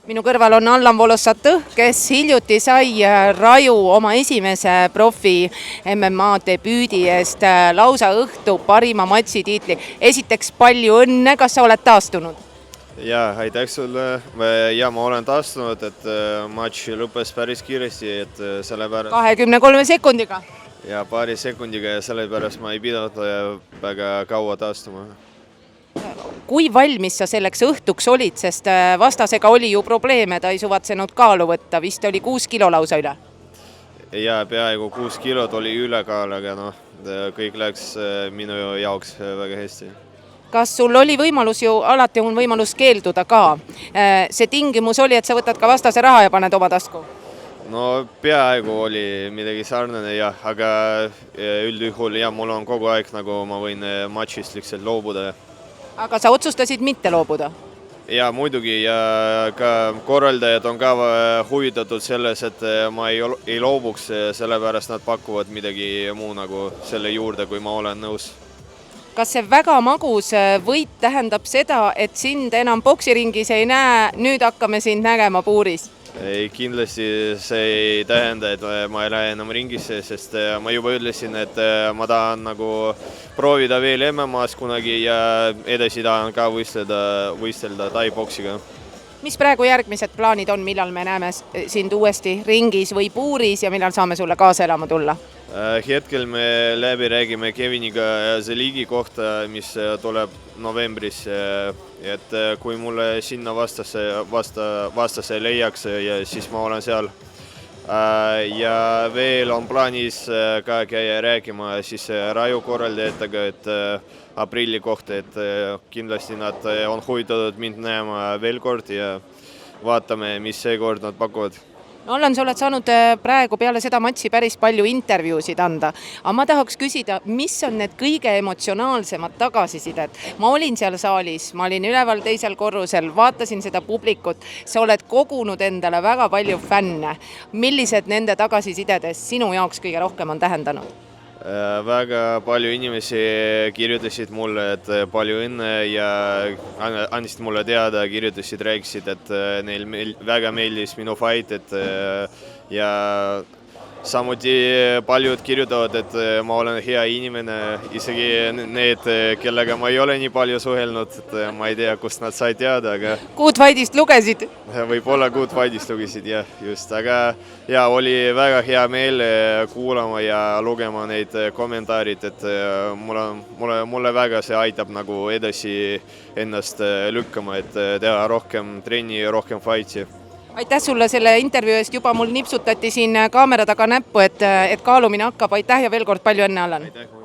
Minu kõrval on Allan Volossatõh, kes hiljuti sai Raju oma esimese profi MMA debüüdi eest lausa õhtu parima matši tiitli. Esiteks palju õnne, kas sa oled taastunud? Ja, aitäh sulle. Ja ma olen taastunud, et matš lõppes päris kiiresti, et sellepärast 23 sekundiga. ja paari sekundiga ja sellepärast ma ei pidanud väga kaua taastuma. Kui valmis sa selleks õhtuks olid, sest vastasega oli ju probleeme, ta ei suvatsenud kaalu võtta, vist oli 6 kilo lausa üle? Ja peaaegu 6 kilot oli ülekaal, aga kõik läks minu jaoks väga hästi. Kas sul oli võimalus ju, alati on võimalus keelduda ka? See tingimus oli, et sa võtad ka vastase raha ja paned oma tasku? No peaaegu oli midagi sarnane, jah, aga üldjuhul mul on kogu aeg, nagu ma võin matšist lihtsalt loobuda. Aga sa otsustasid mitte loobuda? Ja muidugi, ja ka korraldajad on ka huvitatud selles, et ma ei loobuks, sellepärast nad pakuvad midagi muu nagu selle juurde, kui ma olen nõus. Kas see väga magus võit tähendab seda, et sind enam poksiringis ei näe, nüüd hakkame sind nägema puuris? Ei, kindlasti see ei tähenda, et ma ei lähe enam ringisse, sest ma juba ütlesin, et ma tahan nagu proovida veel MMA-s kunagi ja edasi tahan ka võistelda tai-boksiga. Mis praegu järgmised plaanid on, millal me näeme sind uuesti ringis või puuris ja millal saame sulle kaasa elama tulla? Hetkel me läbi räägime Keviniga Zeligi kohta, mis tuleb novembris, et kui mulle sinna vastase leiaks, siis ma olen seal. Ja veel on plaanis ka käia rääkima siis Raju korraldajatega, et aprilli kohta, et kindlasti nad on huvitatud mind näema veel kord ja vaatame, mis seekord nad pakuvad. No Allan, sa oled saanud praegu peale seda matši päris palju intervjuusid anda, aga ma tahaks küsida, mis on need kõige emotsionaalsemad tagasisided? Ma olin seal saalis, ma olin üleval teisel korrusel, vaatasin seda publikut, sa oled kogunud endale väga palju fänne. Millised nende tagasisidedest sinu jaoks kõige rohkem on tähendanud? Väga palju inimesi kirjutasid mulle, et palju õnne ja andsid mulle teada, kirjutasid, rääkisid, et neil väga meeldis minu fight, ja samuti paljud kirjutavad, et ma olen hea inimene, isegi need, kellega ma ei ole nii palju suhelnud, et ma ei tea, kust nad said teada, aga Good Fightist lugesid? Võib-olla Good Fightist lugesid, jah, just, aga oli väga hea meel kuulama ja lugema neid kommentaarid, et mulle väga see aitab nagu edasi ennast lükkama, et teha rohkem trenni ja rohkem fight'i. Aitäh sulle selle intervjuu eest, juba mul nipsutati siin kaamera taga näppu, et kaalumine hakkab. Aitäh ja veel kord palju õnne, Allan!